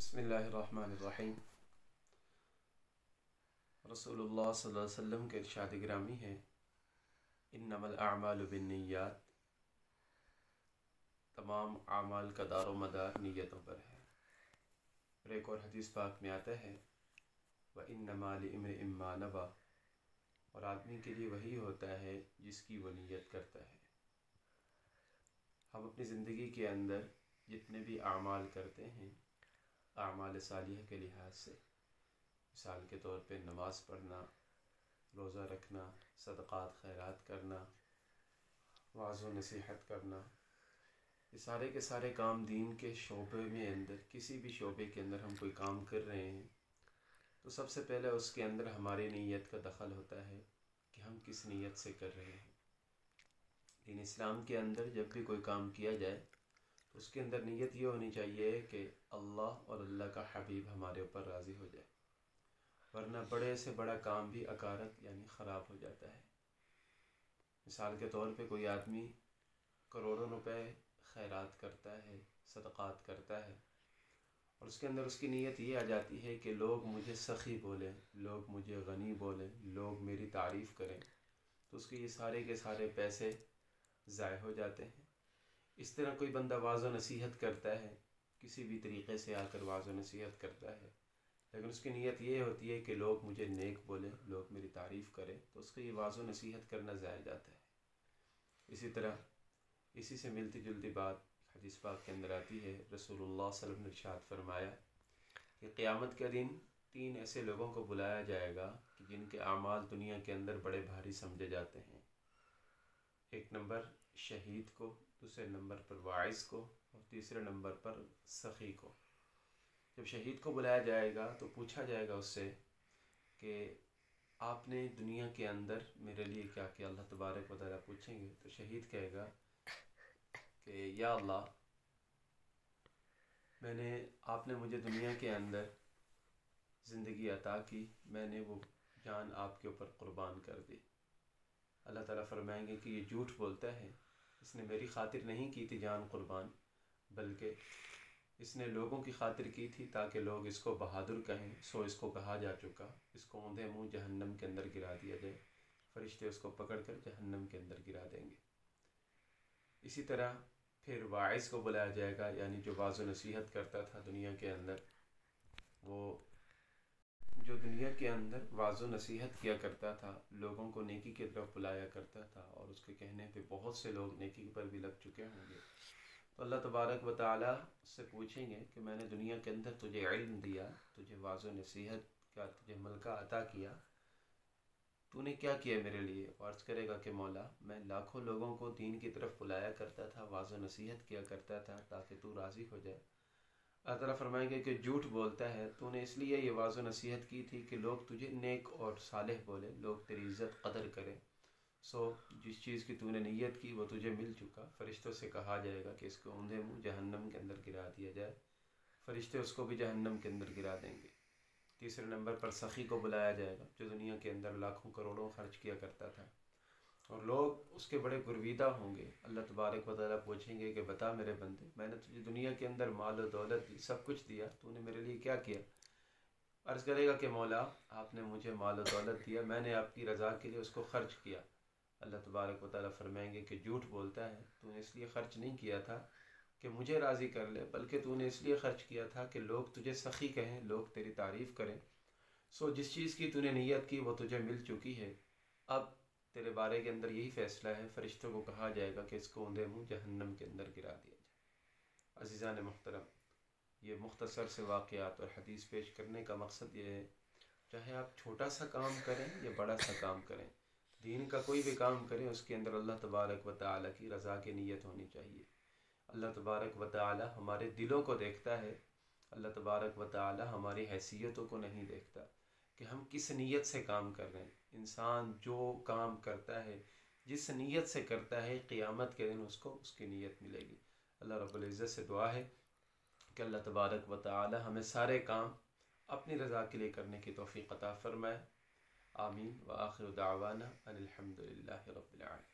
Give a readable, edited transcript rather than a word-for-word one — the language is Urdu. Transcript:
بسم اللہ الرحمن الرحیم۔ رسول اللہ صلی اللہ علیہ وسلم کے ارشاد گرامی ہے، انما الاعمال بالنیات، تمام اعمال کا دار و مدار نیتوں پر ہے۔ اور ایک اور حدیث پاک میں آتا ہے، وَإِنَّمَا لِامْرِئٍ مَّا نَوَىٰ، اور آدمی کے لیے وہی ہوتا ہے جس کی وہ نیت کرتا ہے۔ ہم اپنی زندگی کے اندر جتنے بھی اعمال کرتے ہیں، اعمال صالحہ کے لحاظ سے، مثال کے طور پہ نماز پڑھنا، روزہ رکھنا، صدقات خیرات کرنا، وعظ و نصیحت کرنا، یہ سارے کے سارے کام دین کے شعبے میں اندر، کسی بھی شعبے کے اندر ہم کوئی کام کر رہے ہیں تو سب سے پہلے اس کے اندر ہماری نیت کا دخل ہوتا ہے کہ ہم کس نیت سے کر رہے ہیں۔ دین اسلام کے اندر جب بھی کوئی کام کیا جائے تو اس کے اندر نیت یہ ہونی چاہیے کہ اللہ اور اللہ کا حبیب ہمارے اوپر راضی ہو جائے، ورنہ بڑے سے بڑا کام بھی اکارت یعنی خراب ہو جاتا ہے۔ مثال کے طور پہ کوئی آدمی کروڑوں روپے خیرات کرتا ہے، صدقات کرتا ہے، اور اس کے اندر اس کی نیت یہ آ جاتی ہے کہ لوگ مجھے سخی بولیں، لوگ مجھے غنی بولیں، لوگ میری تعریف کریں، تو اس کے یہ سارے کے سارے پیسے ضائع ہو جاتے ہیں۔ اس طرح کوئی بندہ وعظ و نصیحت کرتا ہے، کسی بھی طریقے سے آ کر وعظ و نصیحت کرتا ہے، لیکن اس کی نیت یہ ہوتی ہے کہ لوگ مجھے نیک بولیں، لوگ میری تعریف کریں، تو اس کا یہ وعظ و نصیحت کرنا ضائع جاتا ہے۔ اسی طرح اسی سے ملتی جلتی بات حدیث پاک کے اندر آتی ہے، رسول اللہ صلی اللہ علیہ وسلم نے ارشاد فرمایا کہ قیامت کا دن 3 ایسے لوگوں کو بلایا جائے گا کہ جن کے اعمال دنیا کے اندر بڑے بھاری سمجھے جاتے ہیں۔ ایک نمبر شہید کو، دوسرے نمبر پر واعظ کو، اور تیسرے نمبر پر سخی کو۔ جب شہید کو بلایا جائے گا تو پوچھا جائے گا اس سے کہ آپ نے دنیا کے اندر میرے لیے کیا کیا؟ اللہ تبارک و تعالیٰ پوچھیں گے تو شہید کہے گا کہ یا اللہ، آپ نے مجھے دنیا کے اندر زندگی عطا کی، میں نے وہ جان آپ کے اوپر قربان کر دی۔ اللہ تعالیٰ فرمائیں گے کہ یہ جھوٹ بولتا ہے، اس نے میری خاطر نہیں کی تھی جان قربان، بلکہ اس نے لوگوں کی خاطر کی تھی تاکہ لوگ اس کو بہادر کہیں، سو اس کو کہا جا چکا، اس کو اوندھے منہ جہنم کے اندر گرا دیا جائے، فرشتے اس کو پکڑ کر جہنم کے اندر گرا دیں گے۔ اسی طرح پھر واعظ کو بلایا جائے گا، یعنی جو وعظ و نصیحت کرتا تھا دنیا کے اندر، وہ جو دنیا کے اندر وعظ و نصیحت کیا کرتا تھا، لوگوں کو نیکی کی طرف بلایا کرتا تھا، اور اس کے کہنے پہ بہت سے لوگ نیکی پر بھی لگ چکے ہوں گے، تو اللہ تبارک و تعالیٰ اس سے پوچھیں گے کہ میں نے دنیا کے اندر تجھے علم دیا، تجھے وعظ و نصیحت کا، تجھے ملکہ عطا کیا، تو نے کیا کیا میرے لیے؟ اور عرض کرے گا کہ مولا، میں لاکھوں لوگوں کو دین کی طرف بلایا کرتا تھا، وعظ و نصیحت کیا کرتا تھا تاکہ تو راضی ہو جائے۔ اللہ تعالیٰ فرمائیں گے کہ جھوٹ بولتا ہے، تو نے اس لیے یہ وعظ و نصیحت کی تھی کہ لوگ تجھے نیک اور صالح بولے، لوگ تیری عزت قدر کریں، سو جس چیز کی تو نے نیت کی وہ تجھے مل چکا۔ فرشتوں سے کہا جائے گا کہ اس کو اوندھے منہ جہنم کے اندر گرا دیا جائے، فرشتے اس کو بھی جہنم کے اندر گرا دیں گے۔ تیسرے نمبر پر سخی کو بلایا جائے گا، جو دنیا کے اندر لاکھوں کروڑوں خرچ کیا کرتا تھا، اور لوگ اس کے بڑے گرویدہ ہوں گے۔ اللہ تبارک و تعالیٰ پوچھیں گے کہ بتا میرے بندے، میں نے تجھے دنیا کے اندر مال و دولت دی، سب کچھ دیا، تو نے میرے لیے کیا کیا؟ عرض کرے گا کہ مولا، آپ نے مجھے مال و دولت دیا، میں نے آپ کی رضا کے لیے اس کو خرچ کیا۔ اللہ تبارک و تعالیٰ فرمائیں گے کہ جھوٹ بولتا ہے، تو نے اس لیے خرچ نہیں کیا تھا کہ مجھے راضی کر لے، بلکہ تو نے اس لیے خرچ کیا تھا کہ لوگ تجھے سخی کہیں، لوگ تیری تعریف کریں، سو جس چیز کی تو نے نیت کی وہ تجھے مل چکی ہے۔ اب تیرے بارے کے اندر یہی فیصلہ ہے، فرشتوں کو کہا جائے گا کہ اس کو اوندھے منہ جہنم کے اندر گرا دیا جائے۔ عزیزان محترم، یہ مختصر سے واقعات اور حدیث پیش کرنے کا مقصد یہ ہے، چاہے آپ چھوٹا سا کام کریں یا بڑا سا کام کریں، دین کا کوئی بھی کام کریں، اس کے اندر اللہ تبارک و تعالیٰ کی رضا کی نیت ہونی چاہیے۔ اللہ تبارک و تعالیٰ ہمارے دلوں کو دیکھتا ہے، اللہ تبارک و تعالیٰ ہماری حیثیتوں کو نہیں دیکھتا کہ ہم کس نیت سے کام کر رہے ہیں۔ انسان جو کام کرتا ہے، جس نیت سے کرتا ہے، قیامت کے دن اس کو اس کی نیت ملے گی۔ اللہ رب العزت سے دعا ہے کہ اللہ تبارک و تعالیٰ ہمیں سارے کام اپنی رضا کے لیے کرنے کی توفیق عطا فرمائے۔ آمین۔ وآخر دعوانا ان الحمد للہ رب العالمین۔